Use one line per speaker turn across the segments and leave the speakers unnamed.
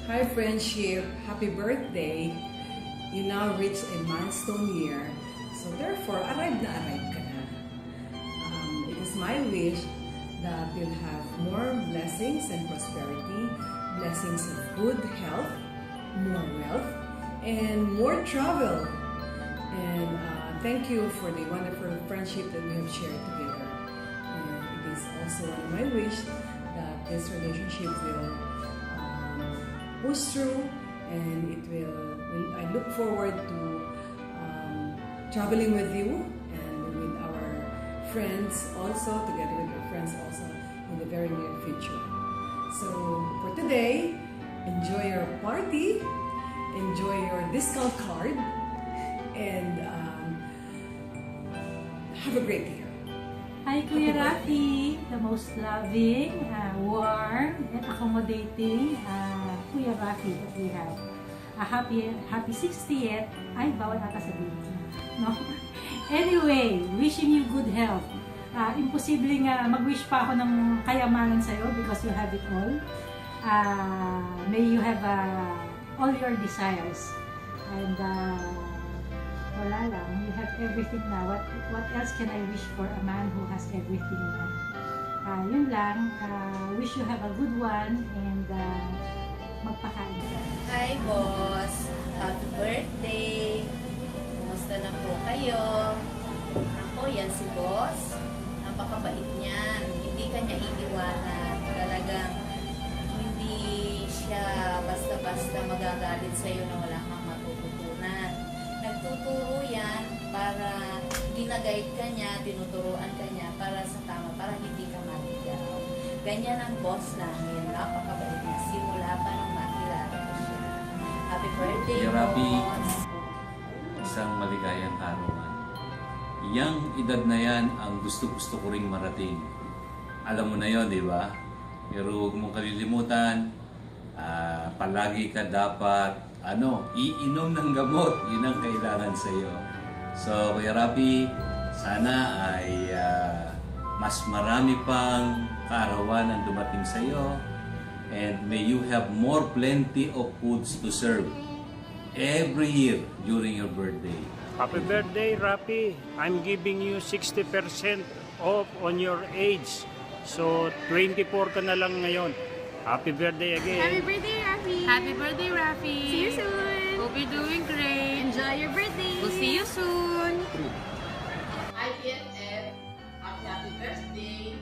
Hi friendship, happy birthday. You now reach a milestone year. So therefore, arrive na ka na. It is my wish that you'll have more blessings and prosperity, blessings of good health, more wealth, and more travel. And thank you for the wonderful friendship that we have shared together. And it is also one of my wish that this relationship will push through, and it will. I look forward to traveling with you and with our friends also, together with your friends also in the very near future. So for today, enjoy your party, enjoy your discount card, and have a great year.
Hi Kuya Rafi, the most loving, warm, and accommodating Kuya Rafi that we have. A happy 60th. Ay, bawal ata sabihin. No? Anyway, wishing you good health. Imposible nga mag-wish pa ako ng kayamanan sa'yo because you have it all. May you have all your desires. And wala lang, you have everything na. What else can I wish for a man who has everything na? Yun lang. Wish you have a good one and magpakain ka.
Hi boss! Happy birthday! Kumusta na po kayo? Ako, yan si boss. Napakabait niyan. Hindi ka niya iiwanan. Talagang hindi siya basta-basta magagalit sa'yo na wala kang matututunan. Nagtuturo yan para ginagayad ka niya, tinuturuan ka niya para sa tama, para hindi ka maligaw. Ganyan ang boss namin. Napakabait niya. Simula pa nung makilala ko siya. Happy birthday,
Kuya Rafi,
boss!
isang maligayang karawan. Yang edad na yan ang gusto-gusto ko ring marating. Alam mo na yon, di ba? Pero huwag mong kalilimutan, palagi ka dapat iinom ng gamot. Yun ang kailangan sa iyo. So, Kuya Rafi, sana ay mas marami pang kaarawan ang dumating sa iyo. And may you have more plenty of foods to serve every year during your birthday.
Happy birthday, Rafi. I'm giving you 60% off on your age. So, 24 ka na lang ngayon. Happy birthday again.
Happy birthday, Rafi!
Happy birthday, Rafi!
See you soon!
Hope you're doing great!
Enjoy your birthday!
We'll see you soon!
Hi BFF! Happy birthday!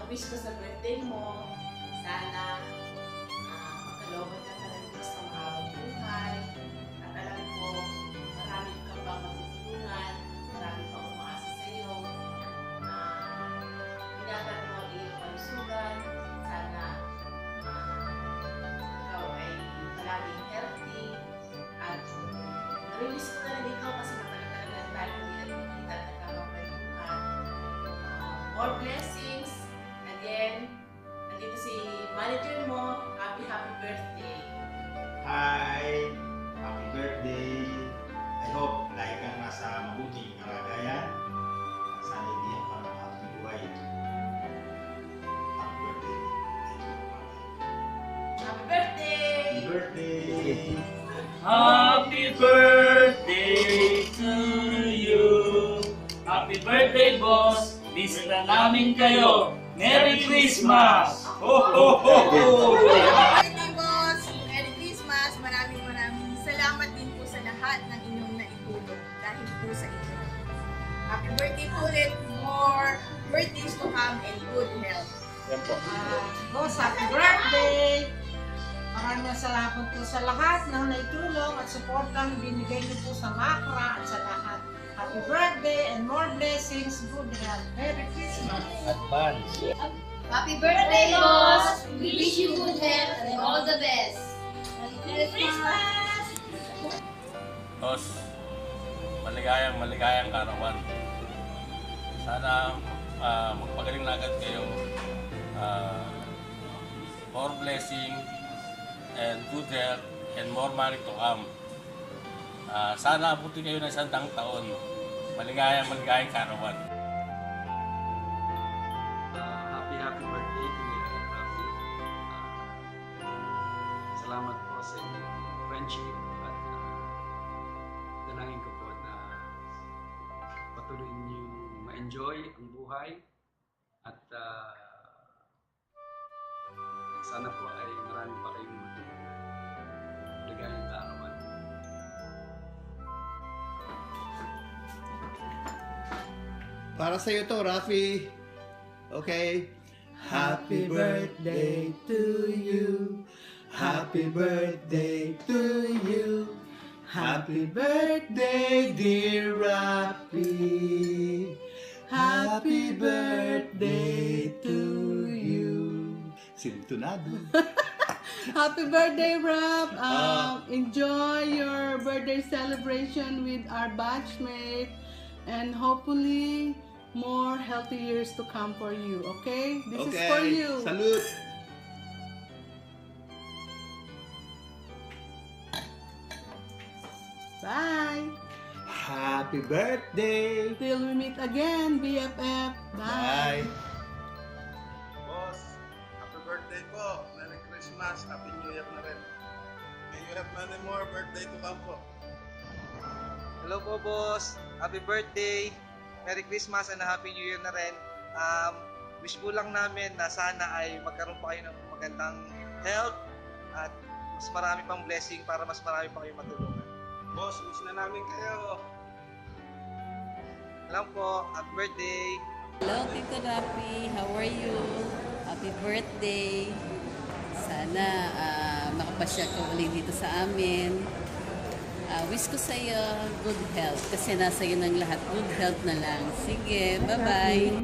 Ang wish ko sa birthday mo, sana magkalooban ka ng Diyos ng mahabang buhay. At alam ko, marami kang pang matutulungan, marami pang umaasa sa iyo. Ingatan mo ang iyong kalusugan. Sana ikaw ay palaging healthy. At narilis ko na rin ikaw kasi matagal ka na tayo hindi nagkikita at nagkakapayuhan. More blessings. Again, nandito si manager mo. Happy birthday.
Hi! Happy birthday! I hope lagi kang nasa mabuting kalagayan. Sana hindi ang parang happy buhay. Happy birthday!
Happy birthday!
Happy birthday!
Happy birthday to you. Happy birthday, boss. Miss na namin kayo. Merry Christmas! Ho, ho, ho, ho!
Birthday, boss! Merry Christmas! Maraming salamat din po sa lahat ng inyong naitulong dahil po sa inyo. Happy birthday po ulit! More birthdays to come and good health.
Boss, happy birthday! Maraming salamat po sa lahat ng naitulong at suportang binigay niyo po sa Makra at sa lahat. Happy birthday and more blessings, good health. Merry Christmas!
Advance!
Happy birthday, boss! We wish you good health and all the best.
Merry Christmas!
Boss, maligayang karawan. Sana magpagaling na agad kayo. More blessing and good health and more money to come. Sana abutin kayo ng 100 taon. Maligayang karawan.
Happy birthday to Kuya Rafi.
enjoy ang buhay at sana po ay marami pa kayong matulungan. Ligayang kaarawan.
Para sa'yo to, Rafi. Okay? Happy birthday to you. Happy birthday to you. Happy birthday, dear Rafi. Happy birthday to you. Sintunado.
Happy birthday, Rap! Enjoy your birthday celebration with our batchmate, and hopefully more healthy years to come for you. Okay? This is for you.
Salute!
Bye!
Happy birthday!
Till we meet again, BFF. Bye!
Boss, happy birthday po. Merry Christmas. Happy New Year na rin. May you have many more birthday to come po.
Hello po, boss. Happy birthday. Merry Christmas and Happy New Year na rin. Wish po lang namin na sana ay magkaroon pa kayo ng magandang health at mas marami pang blessing para mas marami pa kayong matulungan.
Boss, wish na namin kayo.
Alam po, happy birthday.
Hello, Tito Rafi. How are you? Happy birthday. Sana makapasya ka ulit dito sa amin. Wish ko sa'yo good health kasi nasa iyo ng lahat. Good health na lang. Sige, bye-bye.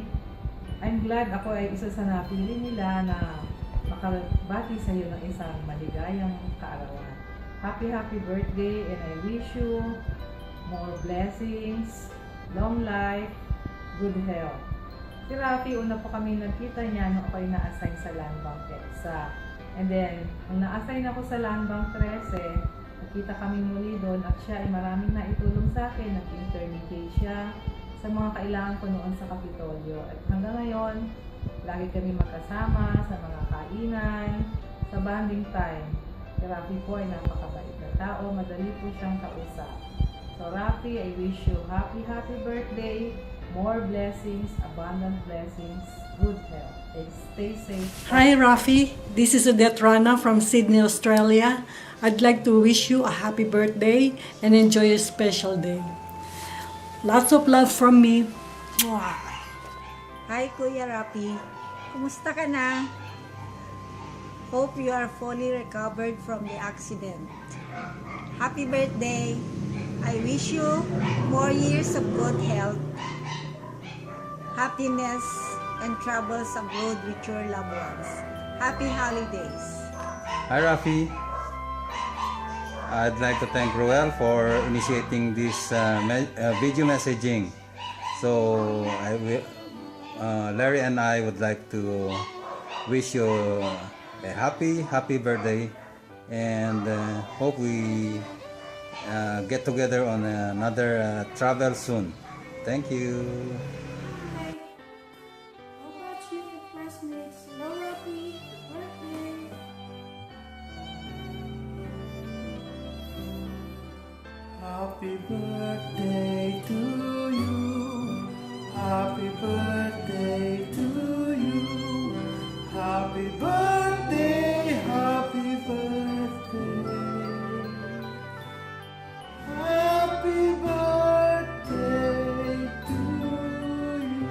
I'm glad ako ay isa sa napili nila na makabati sa iyo ng isang maligayang kaarawan. Happy birthday, and I wish you more blessings, long life, good health. Si Rafi, una po kami nagkita niya nung ako'y na-assign sa Land Bank EDSA. And then, nung na-assign ako sa Land Bank 13, nakita kami muli doon at siya ay maraming naitulong sa akin. Nag-intermediate siya sa mga kailangan ko noon sa Kapitolyo. At hanggang ngayon, lagi kami magkasama sa mga kainan, sa bonding time. Si Rafi po ay napakabait na tao, madali po siyang kausap. So Rafi, I wish you happy birthday, more blessings, abundant blessings, good health, and stay safe.
Hi Rafi, this is Odette Rana from Sydney, Australia. I'd like to wish you a happy birthday and enjoy your special day. Lots of love from me. Mwah.
Hi Kuya Rafi, kumusta ka na? Hope you are fully recovered from the accident. Happy birthday! I wish you more years of good health, happiness, and travels abroad with your loved ones. Happy holidays!
Hi Rafi, I'd like to thank Roel for initiating this video messaging. So Larry and I would like to wish you a happy birthday, and hope we get together on another travel soon. Thank you.
How about you, classmates? Hello, Rafi. Birthday.
Happy birthday to you. Happy birthday to you. Happy birthday, happy birthday. Happy birthday to you.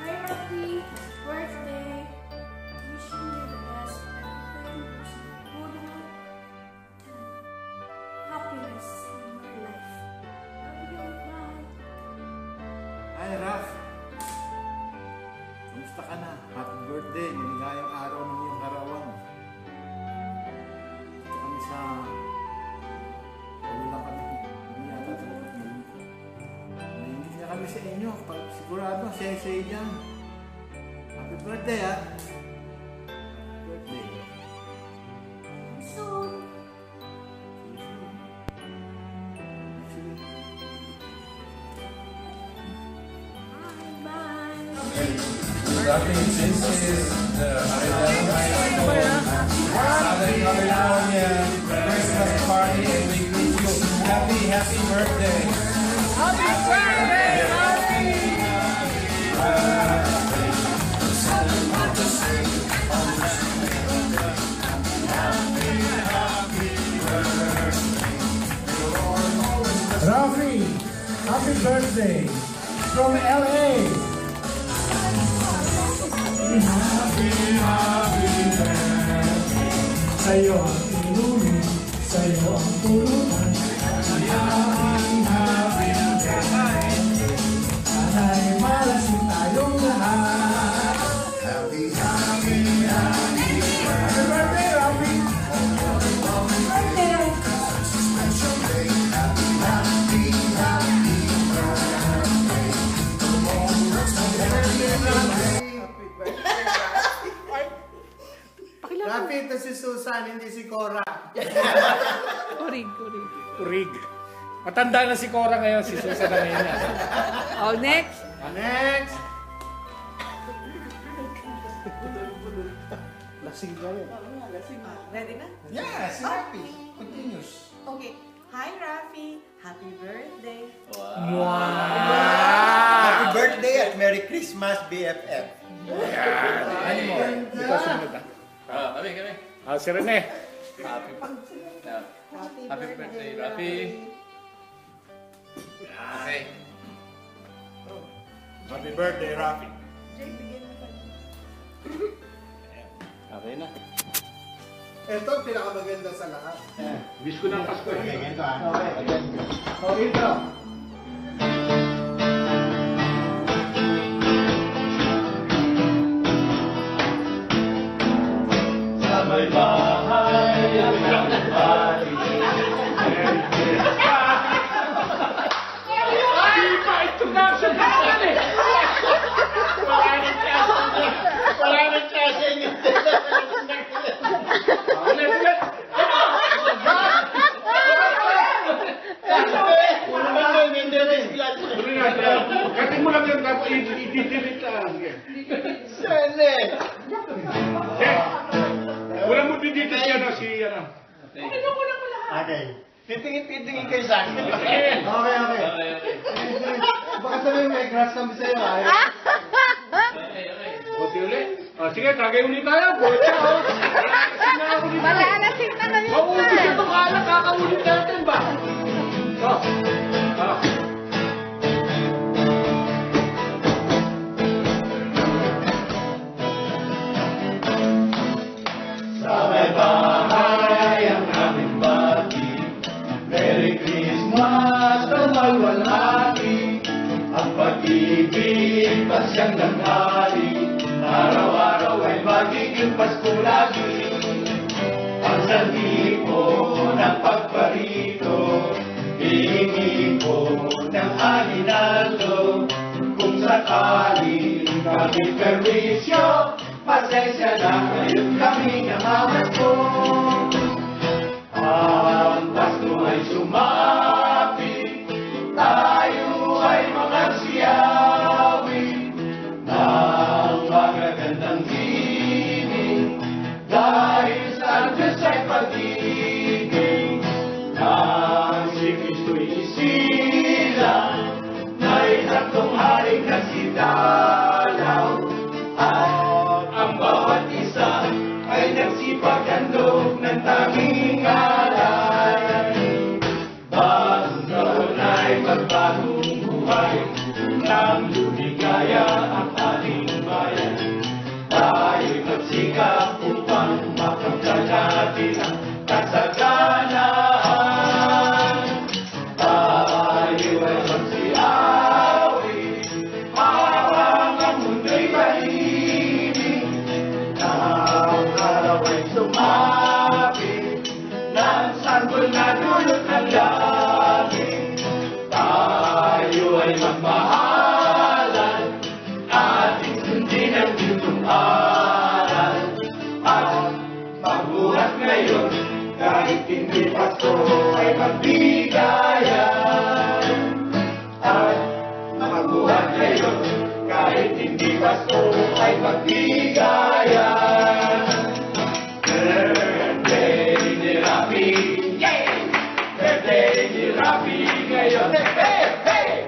Hi, Rafi. Birthday. Wishing you the best and everything. Good health and happiness in your life. Love you. Bye.
Hi, Raf. Kamusta ka na? Happy birthday. Maligayang araw ng iyong karawan. Ito kami sa... Ano lang kami. Hindi yata talaga kami. Nahinig na kami sa inyo. Sigurado, say dyan. Happy birthday, ha? Happy birthday.
Soon.
Rafi, this is the Southern California Christmas party, and we wish you happy birthday.
Rafi, happy birthday from LA. Happy birthday. Sa'yo ang inumin, sa'yo ang pulutan. Happy birthday. Sana'y malasing tayong lahat. Happy birthday, Rafi.
Rafi, ito si Susan, hindi si Cora.
Kurig.
Urig. Matanda na si Cora ngayon, si Susan na ngayon.
Oh, next.
Next! Lasing ka rin.
Ready na?
Yes, Rafi. Continuous.
Okay. Hi, Rafi. Happy birthday.
Happy birthday at Merry Christmas, BFF.
Ano mo? Ikaw sumunod ah.
Kami.
Si Rene.
Happy birthday, Rafi. Okay.
Happy birthday, Rafi.
Okay na.
Ito, pinakamaganda sa lahat.
Wish ko ng Pasko.
Okay, ganito ah.
Okay, ito.
Sa may bahay ang nagpapari.
Hindi pa introduction ka eh.
Wala nang klase niyo.
Katin mo lang yun, tapos i-delete lang.
Sene!
Wala mo didito siya na si ano.
Okay. Titingin kayo sa akin.
Okay. Baka sabihin may crush kami sa'yo, ah.
Okay ulit. Sige, tagay ulit tayo.
Malalasing na kayo.
Mabuti ka itong alak, kakaulit natin ba?
Sa may bahay ang aming bati. Merry Christmas na malwalhati. Ang pag-ibig pa siyang nanghari. Araw-araw ay magiging Pasko lagi. Ang sandipo ng pagparito, hihingi ko ng alinaldo. Kung sakali kami perwisyo, pasensya na ngayon kami namamasko. Ang Pasko ay sumapit, tayo ay makasiyawi ng magagandang gining dahil sa ang Diyos ay pag-ibig. Nang si Kristo'y isilang na itatlong haring nasidalaw at ang bawat isa ay nagsipaghandog ng tanging alay. Bagong taon ay magbagong buhay ng lumigaya ang ating bayan. Tayo'y magsikap upang makamtan natin ang kasaganahan. Tayo ay magsiawi habang ang mundo'y tahimik. Ang araw ay sumapit ng sanggol na dulot ng langit. Tayo ay magmahalan, ating sundin ang iyong aral. At magbuhat ngayon, kahit hindi Pasko ay magbigayan. At magbuhat ngayon, kahit hindi Pasko ay magbigayan. Birthday ni Rafi, birthday ni Rafi ngayon. Hey, hey, hey!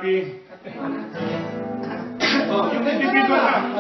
Rafi. Oh, yung individual na.